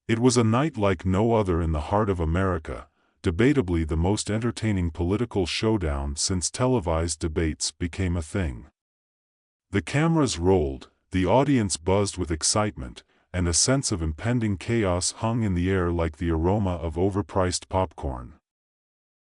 It was a night like no other in the heart of America, debatably the most entertaining political showdown since televised debates became a thing. The cameras rolled, the audience buzzed with excitement, and a sense of impending chaos hung in the air like the aroma of overpriced popcorn.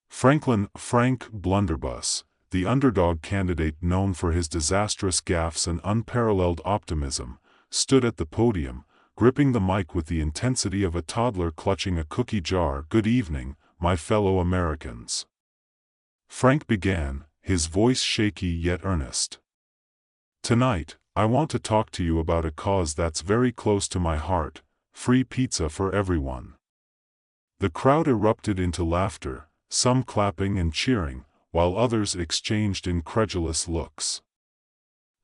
Frank Blunderbuss, the underdog candidate known for his disastrous gaffes and unparalleled optimism, stood at the podium, gripping the mic with the intensity of a toddler clutching a cookie jar. "Good evening, my fellow Americans." Frank began, his voice shaky yet earnest. "Tonight, I want to talk to you about a cause that's very close to my heart: free pizza for everyone." The crowd erupted into laughter, some clapping and cheering, while others exchanged incredulous looks.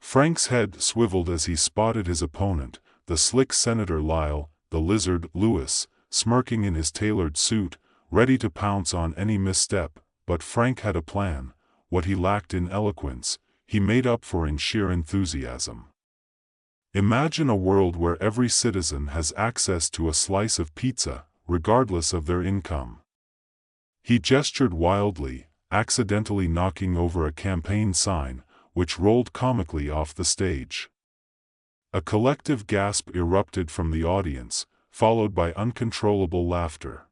Frank's head swiveled as he spotted his opponent, the slick Senator Lyle, the lizard Lewis, smirking in his tailored suit, ready to pounce on any misstep. But Frank had a plan. What he lacked in eloquence, he made up for in sheer enthusiasm. Imagine a world where every citizen has access to a slice of pizza, regardless of their income. He gestured wildly, accidentally knocking over a campaign sign, which rolled comically off the stage. A collective gasp erupted from the audience, followed by uncontrollable laughter.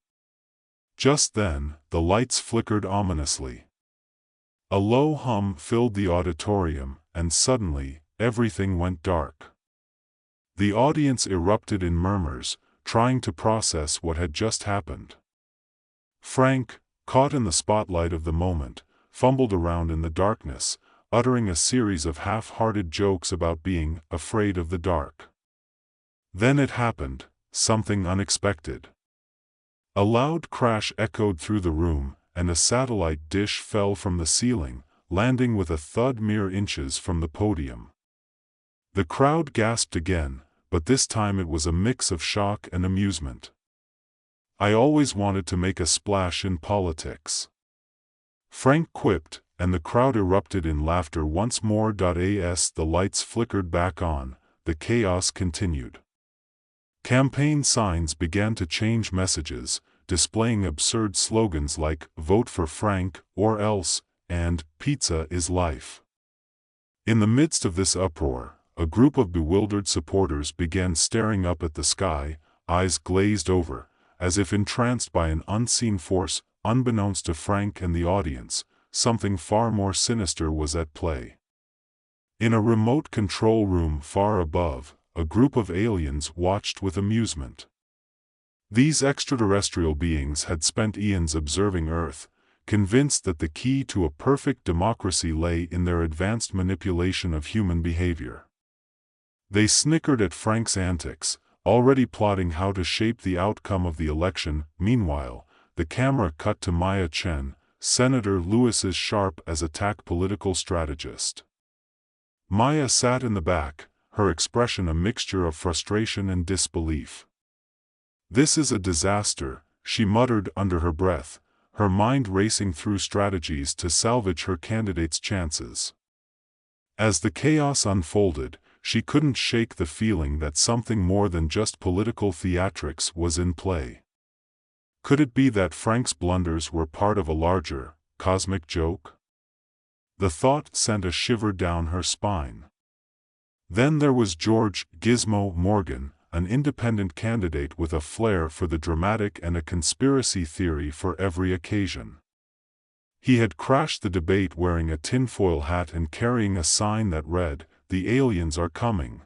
Just then, the lights flickered ominously. A low hum filled the auditorium, and suddenly, everything went dark. The audience erupted in murmurs, trying to process what had just happened. Frank, caught in the spotlight of the moment, fumbled around in the darkness, uttering a series of half-hearted jokes about being afraid of the dark. Then it happened, something unexpected. A loud crash echoed through the room, and a satellite dish fell from the ceiling, landing with a thud mere inches from the podium. The crowd gasped again, but this time it was a mix of shock and amusement. "I always wanted to make a splash in politics," Frank quipped, and the crowd erupted in laughter once more. As the lights flickered back on, the chaos continued. Campaign signs began to change messages, displaying absurd slogans like "Vote for Frank" or else, and "Pizza is life." In the midst of this uproar, a group of bewildered supporters began staring up at the sky, eyes glazed over, as if entranced by an unseen force. Unbeknownst to Frank and the audience, something far more sinister was at play. In a remote control room far above, a group of aliens watched with amusement. These extraterrestrial beings had spent eons observing Earth, convinced that the key to a perfect democracy lay in their advanced manipulation of human behavior. They snickered at Frank's antics, already plotting how to shape the outcome of the election. Meanwhile, the camera cut to Maya Chen, Senator Lewis's sharp-as-a-tack political strategist. Maya sat in the back, her expression a mixture of frustration and disbelief. "This is a disaster," she muttered under her breath, her mind racing through strategies to salvage her candidate's chances. As the chaos unfolded, she couldn't shake the feeling that something more than just political theatrics was in play. Could it be that Frank's blunders were part of a larger, cosmic joke? The thought sent a shiver down her spine. Then there was George "Gizmo" Morgan, an independent candidate with a flair for the dramatic and a conspiracy theory for every occasion. He had crashed the debate wearing a tinfoil hat and carrying a sign that read, "The aliens are coming."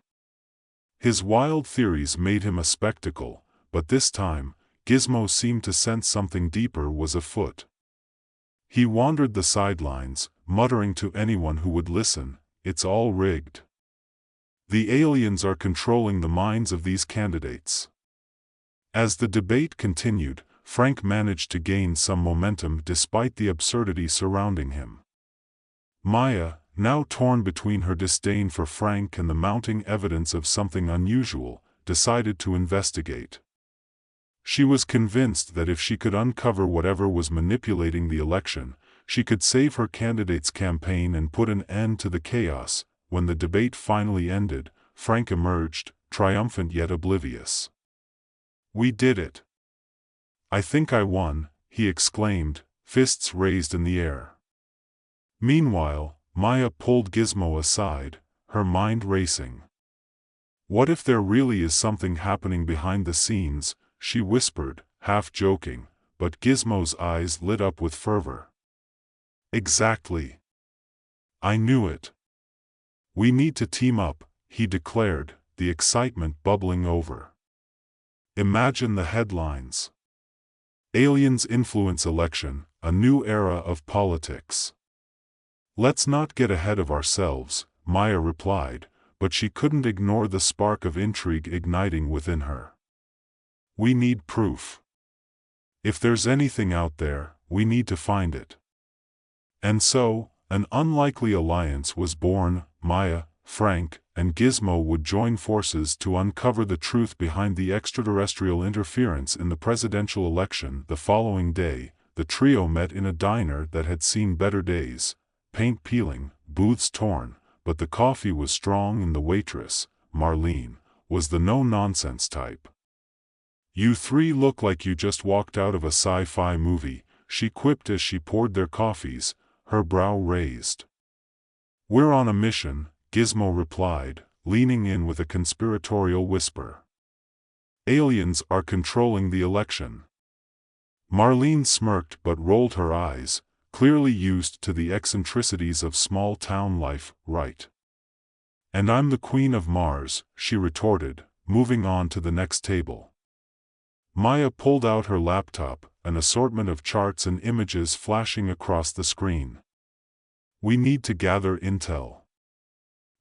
His wild theories made him a spectacle, but this time, Gizmo seemed to sense something deeper was afoot. He wandered the sidelines, muttering to anyone who would listen, "It's all rigged. The aliens are controlling the minds of these candidates." As the debate continued, Frank managed to gain some momentum despite the absurdity surrounding him. Maya, now torn between her disdain for Frank and the mounting evidence of something unusual, decided to investigate. She was convinced that if she could uncover whatever was manipulating the election, she could save her candidate's campaign and put an end to the chaos. When the debate finally ended, Frank emerged, triumphant yet oblivious. We did it. I think I won, he exclaimed, fists raised in the air. Meanwhile, Maya pulled Gizmo aside, her mind racing. What if there really is something happening behind the scenes, she whispered, half joking, but Gizmo's eyes lit up with fervor. Exactly. I knew it. We need to team up, he declared, the excitement bubbling over. Imagine the headlines. Aliens influence election, a new era of politics. Let's not get ahead of ourselves, Maya replied, but she couldn't ignore the spark of intrigue igniting within her. We need proof. If there's anything out there, we need to find it. And so, an unlikely alliance was born. Maya, Frank, and Gizmo would join forces to uncover the truth behind the extraterrestrial interference in the presidential election. The following day, the trio met in a diner that had seen better days, paint peeling, booths torn, but the coffee was strong and the waitress, Marlene, was the no-nonsense type. You three look like you just walked out of a sci-fi movie, she quipped as she poured their coffees, her brow raised. We're on a mission, Gizmo replied, leaning in with a conspiratorial whisper. Aliens are controlling the election. Marlene smirked but rolled her eyes, clearly used to the eccentricities of small-town life, right? And I'm the Queen of Mars, she retorted, moving on to the next table. Maya pulled out her laptop, an assortment of charts and images flashing across the screen. We need to gather intel.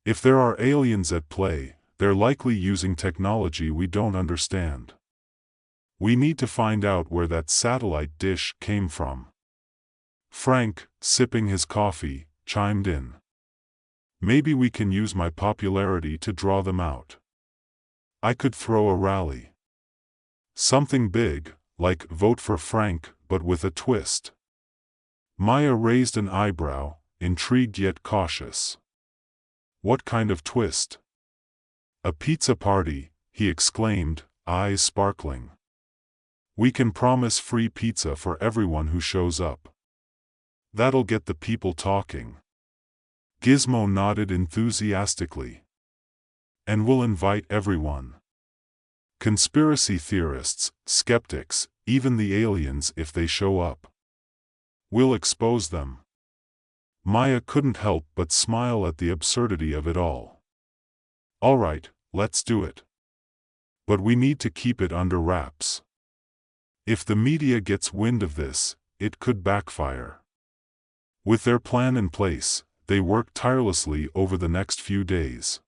If there are aliens at play, they're likely using technology we don't understand. We need to find out where that satellite dish came from. Frank, sipping his coffee, chimed in. Maybe we can use my popularity to draw them out. I could throw a rally. Something big, like vote for Frank, but with a twist. Maya raised an eyebrow, intrigued yet cautious. What kind of twist? A pizza party, he exclaimed, eyes sparkling. We can promise free pizza for everyone who shows up. That'll get the people talking. Gizmo nodded enthusiastically. And we'll invite everyone. Conspiracy theorists, skeptics, even the aliens if they show up. We'll expose them. Maya couldn't help but smile at the absurdity of it all. All right, let's do it. But we need to keep it under wraps. If the media gets wind of this, it could backfire. With their plan in place, they worked tirelessly over the next few days.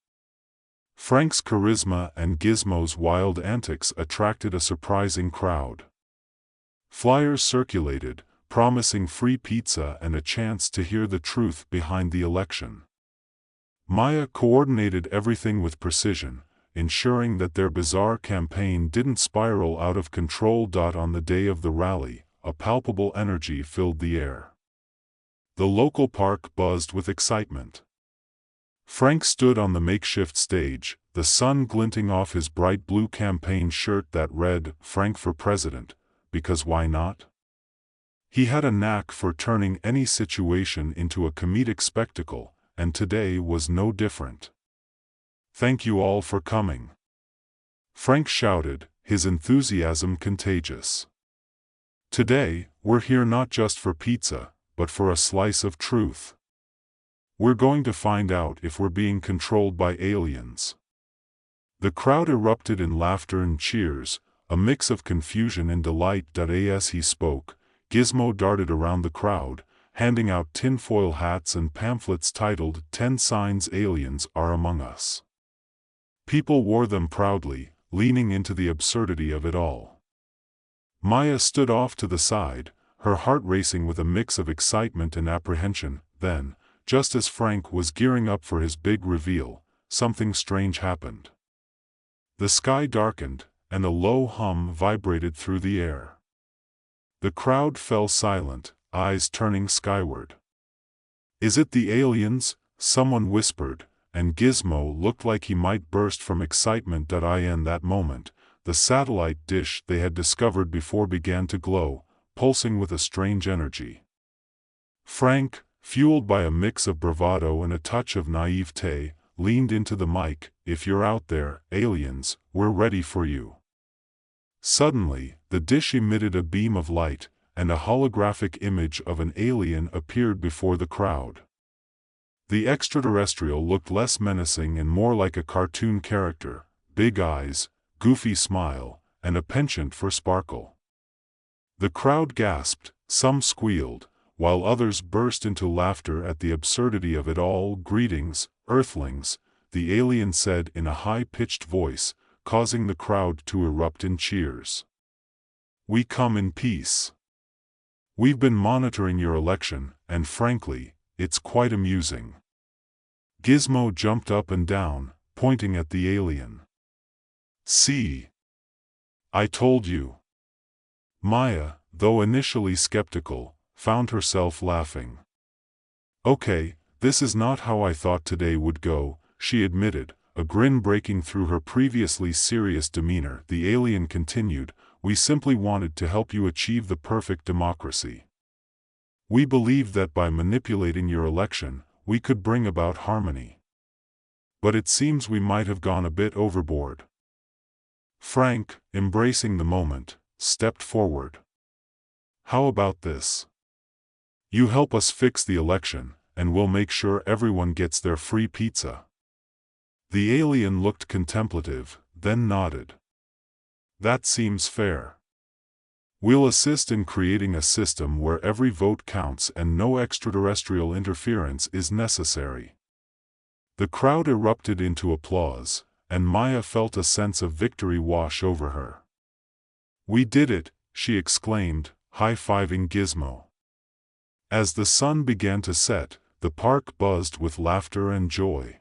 Frank's charisma and Gizmo's wild antics attracted a surprising crowd. Flyers circulated, promising free pizza and a chance to hear the truth behind the election. Maya coordinated everything with precision, ensuring that their bizarre campaign didn't spiral out of control. On the day of the rally, a palpable energy filled the air. The local park buzzed with excitement. Frank stood on the makeshift stage, the sun glinting off his bright blue campaign shirt that read, "Frank for President," because why not? He had a knack for turning any situation into a comedic spectacle, and today was no different. Thank you all for coming. Frank shouted, his enthusiasm contagious. Today, we're here not just for pizza, but for a slice of truth. We're going to find out if we're being controlled by aliens. The crowd erupted in laughter and cheers, a mix of confusion and delight. As he spoke, Gizmo darted around the crowd, handing out tinfoil hats and pamphlets titled 10 Signs Aliens Are Among Us. People wore them proudly, leaning into the absurdity of it all. Maya stood off to the side, her heart racing with a mix of excitement and apprehension. Then, just as Frank was gearing up for his big reveal, something strange happened. The sky darkened, and a low hum vibrated through the air. The crowd fell silent, eyes turning skyward. Is it the aliens? Someone whispered, and Gizmo looked like he might burst from excitement. In that moment, the satellite dish they had discovered before began to glow, pulsing with a strange energy. Frank, fueled by a mix of bravado and a touch of naivete, leaned into the mic. "If you're out there, aliens, we're ready for you." Suddenly, the dish emitted a beam of light, and a holographic image of an alien appeared before the crowd. The extraterrestrial looked less menacing and more like a cartoon character: big eyes, goofy smile, and a penchant for sparkle. The crowd gasped, some squealed, while others burst into laughter at the absurdity of it all. "Greetings, Earthlings," the alien said in a high-pitched voice, causing the crowd to erupt in cheers. "We come in peace. We've been monitoring your election, and frankly, it's quite amusing." Gizmo jumped up and down, pointing at the alien. "See? I told you." Maya, though initially skeptical, found herself laughing. "Okay, this is not how I thought today would go," she admitted, a grin breaking through her previously serious demeanor. The alien continued, "We simply wanted to help you achieve the perfect democracy. We believed that by manipulating your election, we could bring about harmony. But it seems we might have gone a bit overboard." Frank, embracing the moment, stepped forward. "How about this? You help us fix the election, and we'll make sure everyone gets their free pizza." The alien looked contemplative, then nodded. "That seems fair. We'll assist in creating a system where every vote counts and no extraterrestrial interference is necessary." The crowd erupted into applause, and Maya felt a sense of victory wash over her. "We did it," she exclaimed, high-fiving Gizmo. As the sun began to set, the park buzzed with laughter and joy.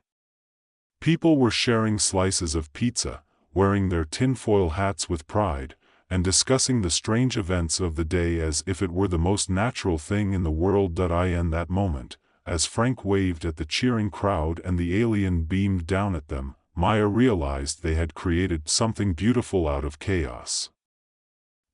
People were sharing slices of pizza, wearing their tinfoil hats with pride, and discussing the strange events of the day as if it were the most natural thing in the world. In that moment, as Frank waved at the cheering crowd and the alien beamed down at them, Maya realized they had created something beautiful out of chaos.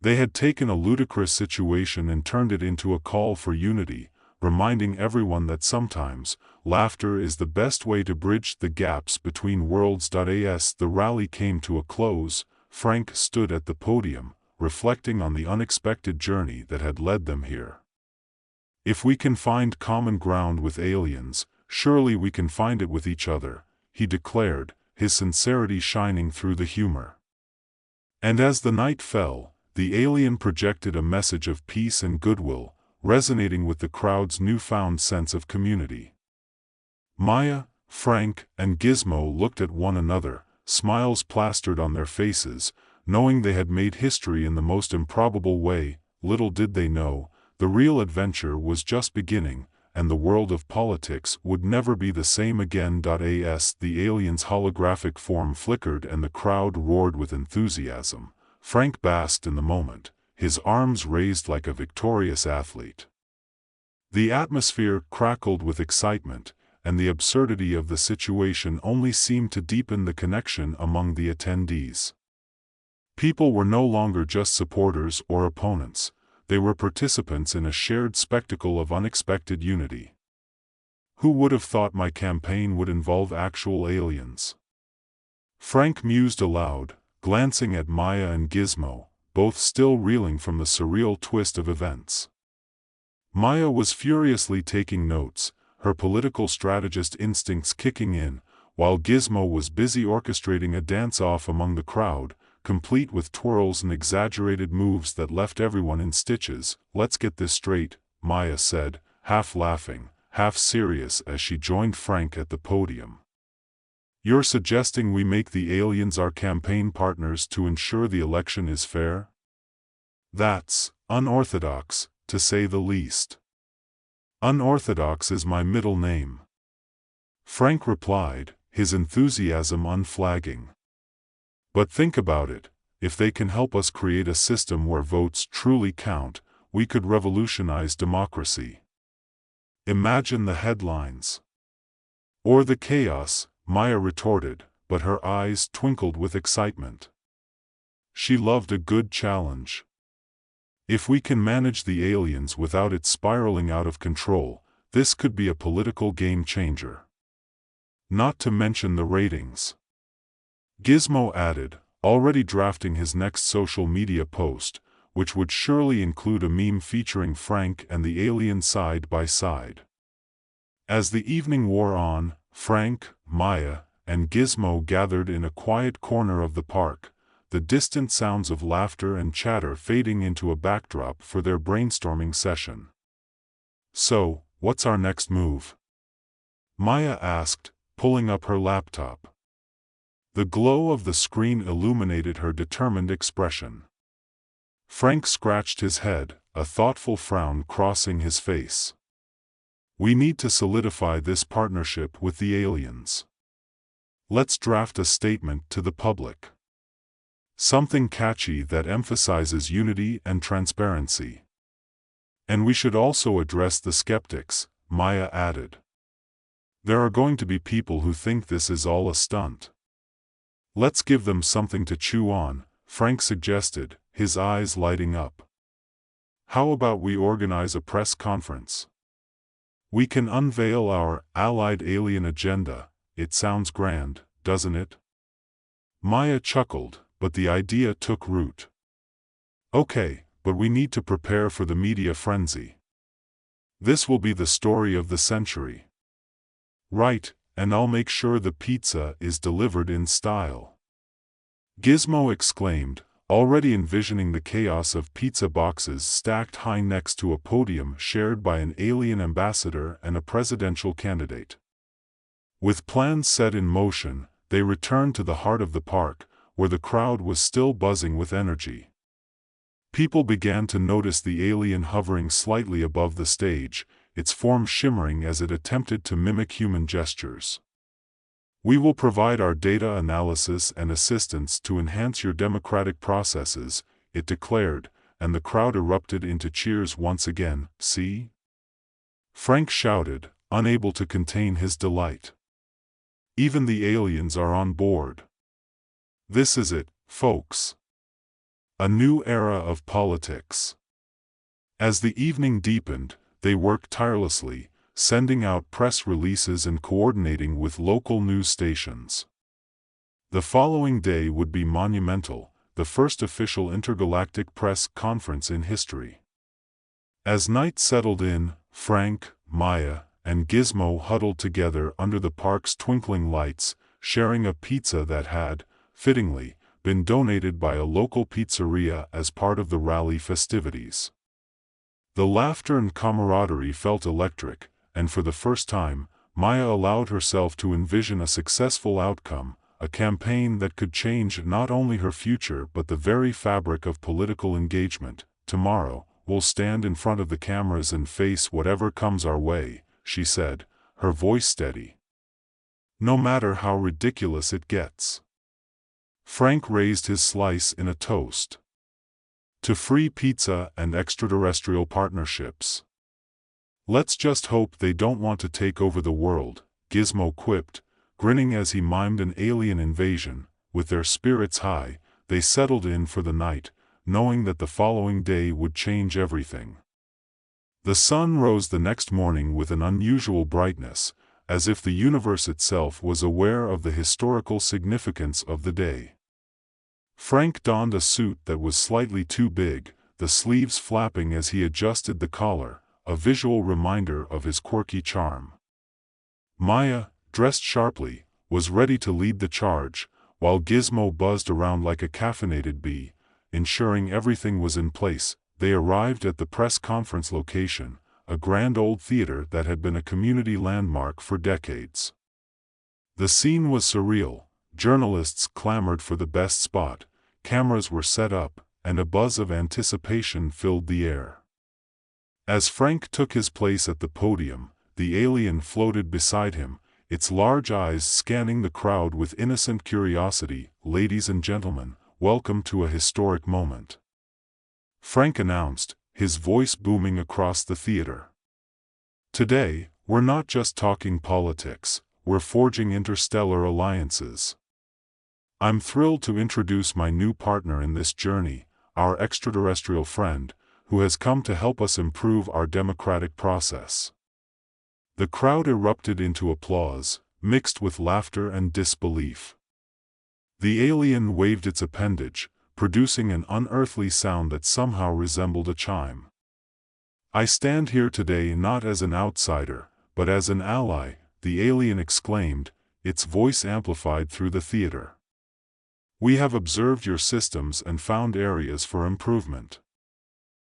They had taken a ludicrous situation and turned it into a call for unity, reminding everyone that sometimes, laughter is the best way to bridge the gaps between worlds. As the rally came to a close, Frank stood at the podium, reflecting on the unexpected journey that had led them here. "If we can find common ground with aliens, surely we can find it with each other," he declared, his sincerity shining through the humor. And as the night fell, the alien projected a message of peace and goodwill, resonating with the crowd's newfound sense of community. Maya, Frank, and Gizmo looked at one another, smiles plastered on their faces, knowing they had made history in the most improbable way. Little did they know, the real adventure was just beginning, and the world of politics would never be the same again. As the alien's holographic form flickered and the crowd roared with enthusiasm, Frank basked in the moment, his arms raised like a victorious athlete. The atmosphere crackled with excitement, and the absurdity of the situation only seemed to deepen the connection among the attendees. People were no longer just supporters or opponents, they were participants in a shared spectacle of unexpected unity. "Who would have thought my campaign would involve actual aliens?" Frank mused aloud, glancing at Maya and Gizmo, both still reeling from the surreal twist of events. Maya was furiously taking notes, her political strategist instincts kicking in, while Gizmo was busy orchestrating a dance-off among the crowd, complete with twirls and exaggerated moves that left everyone in stitches. "Let's get this straight," Maya said, half laughing, half serious as she joined Frank at the podium. "You're suggesting we make the aliens our campaign partners to ensure the election is fair? That's unorthodox, to say the least." "Unorthodox is my middle name," Frank replied, his enthusiasm unflagging. "But think about it, if they can help us create a system where votes truly count, we could revolutionize democracy. Imagine the headlines." "Or the chaos," Maya retorted, but her eyes twinkled with excitement. She loved a good challenge. If we can manage the aliens without it spiraling out of control, this could be a political game changer. Not to mention the ratings. Gizmo added, already drafting his next social media post, which would surely include a meme featuring Frank and the alien side by side. As the evening wore on, Frank, Maya, and Gizmo gathered in a quiet corner of the park, the distant sounds of laughter and chatter fading into a backdrop for their brainstorming session. "So, what's our next move?" Maya asked, pulling up her laptop. The glow of the screen illuminated her determined expression. Frank scratched his head, a thoughtful frown crossing his face. "We need to solidify this partnership with the aliens. Let's draft a statement to the public. Something catchy that emphasizes unity and transparency. And we should also address the skeptics," Maya added. "There are going to be people who think this is all a stunt. Let's give them something to chew on," Frank suggested, his eyes lighting up. "How about we organize a press conference? We can unveil our allied alien agenda. It sounds grand, doesn't it?" Maya chuckled, but the idea took root. "Okay, but we need to prepare for the media frenzy. This will be the story of the century." "Right, and I'll make sure the pizza is delivered in style," Gizmo exclaimed, already envisioning the chaos of pizza boxes stacked high next to a podium shared by an alien ambassador and a presidential candidate. With plans set in motion, they returned to the heart of the park, where the crowd was still buzzing with energy. People began to notice the alien hovering slightly above the stage, its form shimmering as it attempted to mimic human gestures. "We will provide our data analysis and assistance to enhance your democratic processes," it declared, and the crowd erupted into cheers once again. "See?" Frank shouted, unable to contain his delight. "Even the aliens are on board. This is it, folks. A new era of politics." As the evening deepened, they worked tirelessly, sending out press releases and coordinating with local news stations. The following day would be monumental, the first official intergalactic press conference in history. As night settled in, Frank, Maya, and Gizmo huddled together under the park's twinkling lights, sharing a pizza that had, fittingly, been donated by a local pizzeria as part of the rally festivities. The laughter and camaraderie felt electric, and for the first time, Maya allowed herself to envision a successful outcome, a campaign that could change not only her future but the very fabric of political engagement. "Tomorrow, we'll stand in front of the cameras and face whatever comes our way," she said, her voice steady. "No matter how ridiculous it gets." Frank raised his slice in a toast. "To free pizza and extraterrestrial partnerships. Let's just hope they don't want to take over the world," Gizmo quipped, grinning as he mimed an alien invasion. With their spirits high, they settled in for the night, knowing that the following day would change everything. The sun rose the next morning with an unusual brightness, as if the universe itself was aware of the historical significance of the day. Frank donned a suit that was slightly too big, the sleeves flapping as he adjusted the collar, a visual reminder of his quirky charm. Maya, dressed sharply, was ready to lead the charge, while Gizmo buzzed around like a caffeinated bee, ensuring everything was in place. They arrived at the press conference location, a grand old theater that had been a community landmark for decades. The scene was surreal. Journalists clamored for the best spot, cameras were set up, and a buzz of anticipation filled the air. As Frank took his place at the podium, the alien floated beside him, its large eyes scanning the crowd with innocent curiosity. "Ladies and gentlemen, welcome to a historic moment," Frank announced, his voice booming across the theater. "Today, we're not just talking politics, we're forging interstellar alliances. I'm thrilled to introduce my new partner in this journey, our extraterrestrial friend, who has come to help us improve our democratic process." The crowd erupted into applause, mixed with laughter and disbelief. The alien waved its appendage, producing an unearthly sound that somehow resembled a chime. "I stand here today not as an outsider, but as an ally," the alien exclaimed, its voice amplified through the theater. "We have observed your systems and found areas for improvement.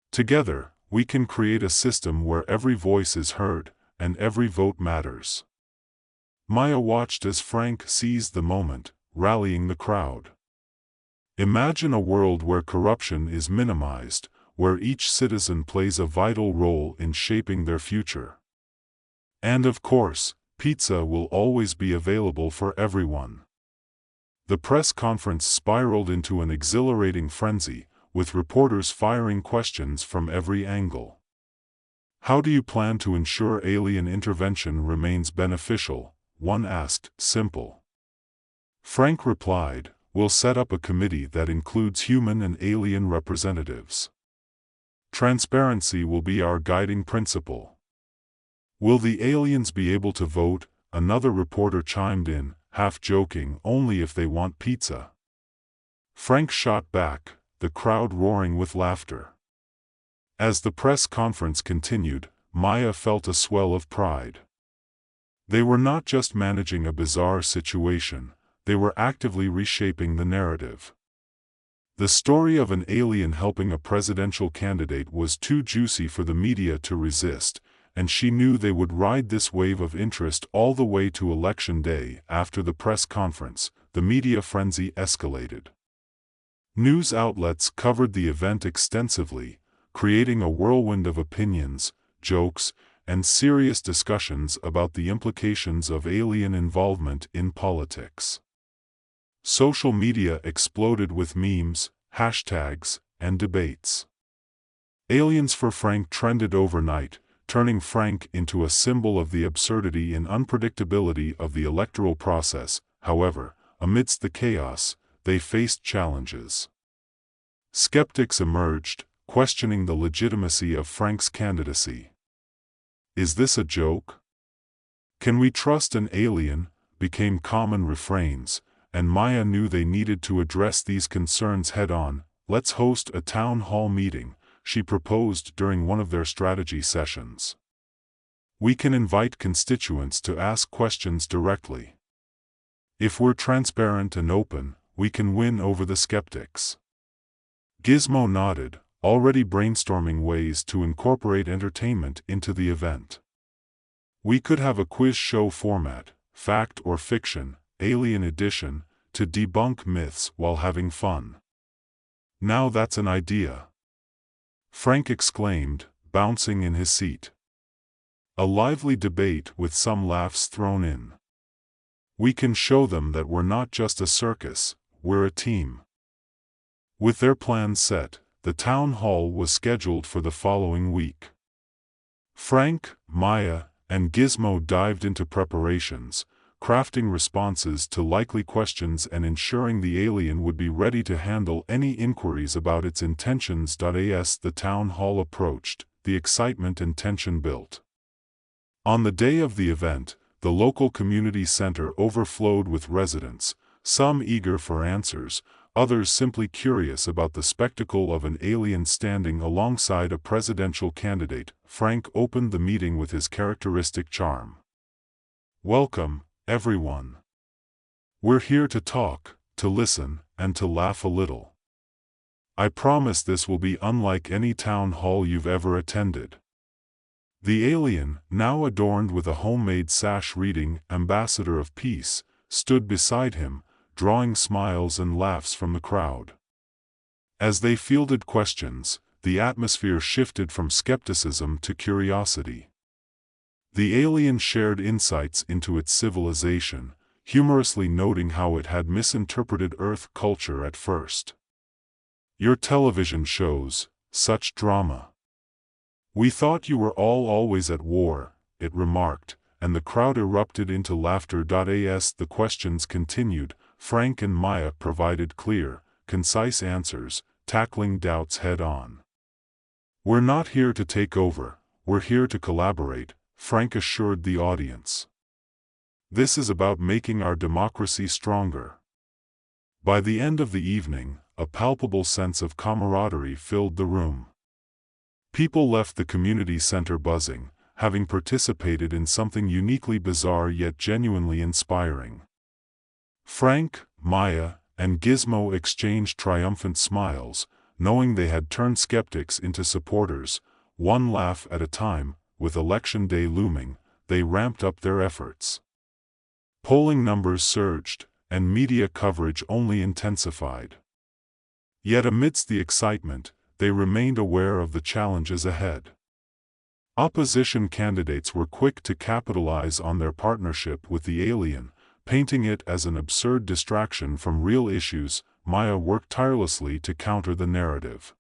Together, we can create a system where every voice is heard, and every vote matters." Maya watched as Frank seized the moment, rallying the crowd. "Imagine a world where corruption is minimized, where each citizen plays a vital role in shaping their future. And of course, pizza will always be available for everyone." The press conference spiraled into an exhilarating frenzy, with reporters firing questions from every angle. "How do you plan to ensure alien intervention remains beneficial?" one asked. "Simple," Frank replied, "we'll set up a committee that includes human and alien representatives. Transparency will be our guiding principle." "Will the aliens be able to vote?" another reporter chimed in, half joking, "only if they want pizza." Frank shot back, the crowd roaring with laughter. As the press conference continued, Maya felt a swell of pride. They were not just managing a bizarre situation, they were actively reshaping the narrative. The story of an alien helping a presidential candidate was too juicy for the media to resist, and she knew they would ride this wave of interest all the way to Election Day. After the press conference, the media frenzy escalated. News outlets covered the event extensively, creating a whirlwind of opinions, jokes, and serious discussions about the implications of alien involvement in politics. Social media exploded with memes, hashtags, and debates. "Aliens for Frank" trended overnight, turning Frank into a symbol of the absurdity and unpredictability of the electoral process. However, amidst the chaos, they faced challenges. Skeptics emerged, questioning the legitimacy of Frank's candidacy. "Is this a joke? Can we trust an alien?" became common refrains, and Maya knew they needed to address these concerns head-on. "Let's host a town hall meeting," she proposed during one of their strategy sessions. "We can invite constituents to ask questions directly. If we're transparent and open, we can win over the skeptics." Gizmo nodded, already brainstorming ways to incorporate entertainment into the event. "We could have a quiz show format, fact or fiction, alien edition, to debunk myths while having fun." "Now that's an idea," Frank exclaimed, bouncing in his seat. A lively debate with some laughs thrown in. "We can show them that we're not just a circus, we're a team." With their plans set, the town hall was scheduled for the following week. Frank, Maya, and Gizmo dived into preparations, crafting responses to likely questions and ensuring the alien would be ready to handle any inquiries about its intentions. As the town hall approached, the excitement and tension built. On the day of the event, the local community center overflowed with residents, some eager for answers, others simply curious about the spectacle of an alien standing alongside a presidential candidate. Frank opened the meeting with his characteristic charm. "Welcome, everyone. We're here to talk, to listen, and to laugh a little. I promise this will be unlike any town hall you've ever attended." The alien, now adorned with a homemade sash reading "Ambassador of Peace," stood beside him, drawing smiles and laughs from the crowd. As they fielded questions, the atmosphere shifted from skepticism to curiosity. The alien shared insights into its civilization, humorously noting how it had misinterpreted Earth culture at first. "Your television shows such drama. We thought you were all always at war," it remarked, and the crowd erupted into laughter. As the questions continued, Frank and Maya provided clear, concise answers, tackling doubts head-on. "We're not here to take over, we're here to collaborate," Frank assured the audience. "This is about making our democracy stronger." By the end of the evening, a palpable sense of camaraderie filled the room. People left the community center buzzing, having participated in something uniquely bizarre yet genuinely inspiring. Frank, Maya, and Gizmo exchanged triumphant smiles, knowing they had turned skeptics into supporters. One laugh at a time, with Election Day looming, they ramped up their efforts. Polling numbers surged, and media coverage only intensified. Yet amidst the excitement, they remained aware of the challenges ahead. Opposition candidates were quick to capitalize on their partnership with the alien, painting it as an absurd distraction from real issues. Maya worked tirelessly to counter the narrative.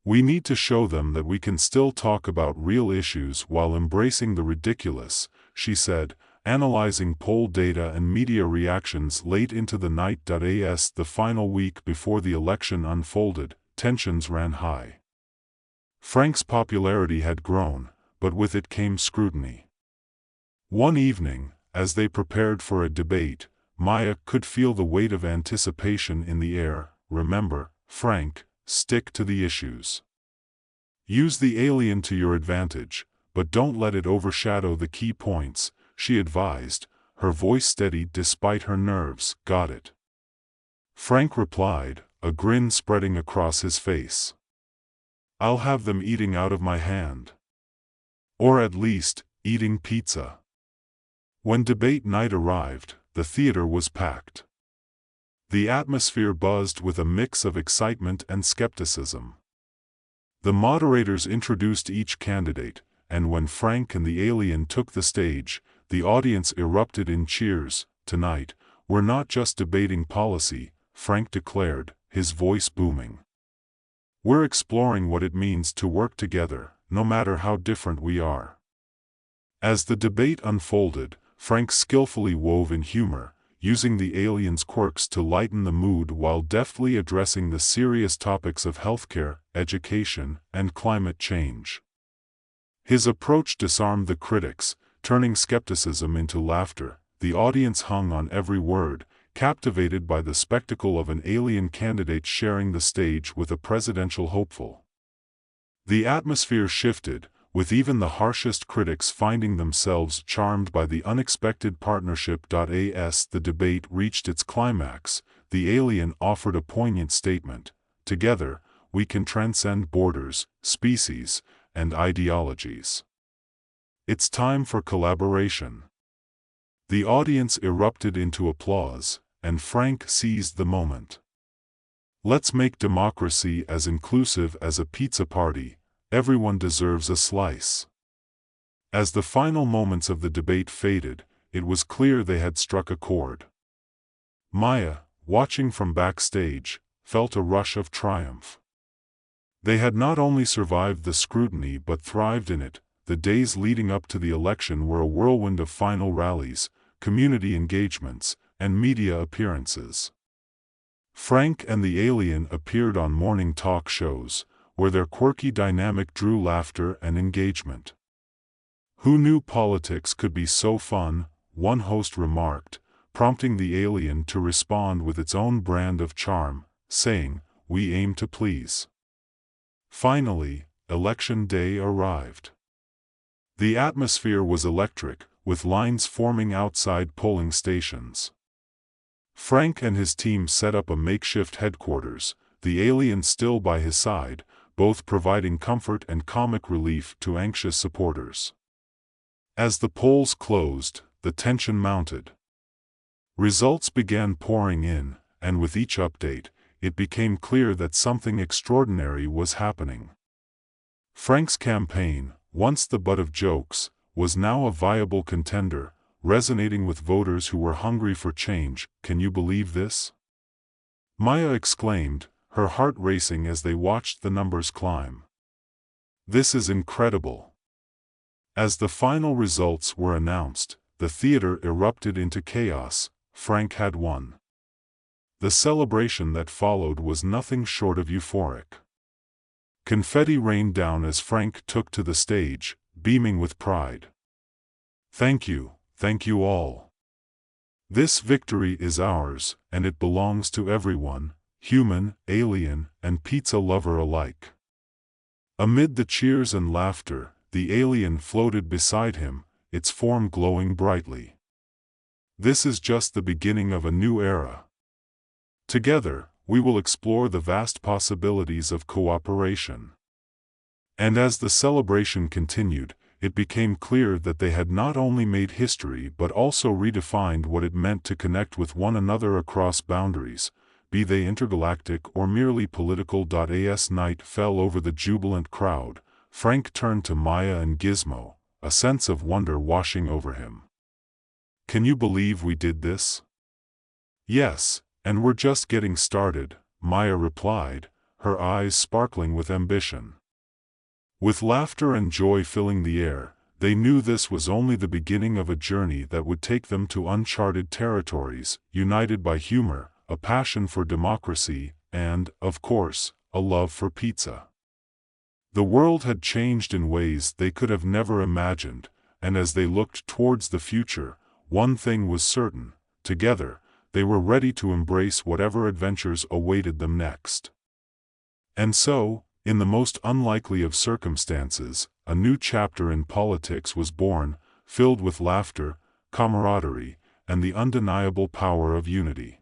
"We need to show them that we can still talk about real issues while embracing the ridiculous," she said, analyzing poll data and media reactions late into the night. As the final week before the election unfolded, tensions ran high. Frank's popularity had grown, but with it came scrutiny. One evening, as they prepared for a debate, Maya could feel the weight of anticipation in the air. "Remember, Frank, stick to the issues. Use the alien to your advantage, but don't let it overshadow the key points," she advised, her voice steady despite her nerves. "Got it?" Frank replied, a grin spreading across his face. "I'll have them eating out of my hand. Or at least, eating pizza." When debate night arrived, the theater was packed. The atmosphere buzzed with a mix of excitement and skepticism. The moderators introduced each candidate, and when Frank and the alien took the stage, the audience erupted in cheers. "Tonight, we're not just debating policy," Frank declared, his voice booming. "We're exploring what it means to work together, no matter how different we are." As the debate unfolded, Frank skillfully wove in humor, using the alien's quirks to lighten the mood while deftly addressing the serious topics of healthcare, education, and climate change. His approach disarmed the critics, turning skepticism into laughter. The audience hung on every word, captivated by the spectacle of an alien candidate sharing the stage with a presidential hopeful. The atmosphere shifted, with even the harshest critics finding themselves charmed by the unexpected partnership. As the debate reached its climax, the alien offered a poignant statement: "Together, we can transcend borders, species, and ideologies. It's time for collaboration." The audience erupted into applause, and Frank seized the moment. "Let's make democracy as inclusive as a pizza party. Everyone deserves a slice." As the final moments of the debate faded, it was clear they had struck a chord. Maya, watching from backstage, felt a rush of triumph. They had not only survived the scrutiny but thrived in it. The days leading up to the election were a whirlwind of final rallies, community engagements, and media appearances. Frank and the alien appeared on morning talk shows, where their quirky dynamic drew laughter and engagement. "Who knew politics could be so fun?" one host remarked, prompting the alien to respond with its own brand of charm, saying, "We aim to please." Finally, Election Day arrived. The atmosphere was electric, with lines forming outside polling stations. Frank and his team set up a makeshift headquarters, the alien still by his side, both providing comfort and comic relief to anxious supporters. As the polls closed, the tension mounted. Results began pouring in, and with each update, it became clear that something extraordinary was happening. Frank's campaign, once the butt of jokes, was now a viable contender, resonating with voters who were hungry for change. "Can you believe this?" Maya exclaimed, her heart racing as they watched the numbers climb. "This is incredible." As the final results were announced, the theater erupted into chaos. Frank had won. The celebration that followed was nothing short of euphoric. Confetti rained down as Frank took to the stage, beaming with pride. Thank you all. This victory is ours, and it belongs to everyone, human, alien, and pizza lover alike. Amid the cheers and laughter, the alien floated beside him, its form glowing brightly. This is just the beginning of a new era. Together, we will explore the vast possibilities of cooperation. And as the celebration continued, it became clear that they had not only made history but also redefined what it meant to connect with one another across boundaries, be they intergalactic or merely political. As night fell over the jubilant crowd, Frank turned to Maya and Gizmo, a sense of wonder washing over him. Can you believe we did this? Yes, and we're just getting started, Maya replied, her eyes sparkling with ambition. With laughter and joy filling the air, they knew this was only the beginning of a journey that would take them to uncharted territories, united by humor, a passion for democracy, and, of course, a love for pizza. The world had changed in ways they could have never imagined, and as they looked towards the future, one thing was certain: together, they were ready to embrace whatever adventures awaited them next. And so, in the most unlikely of circumstances, a new chapter in politics was born, filled with laughter, camaraderie, and the undeniable power of unity.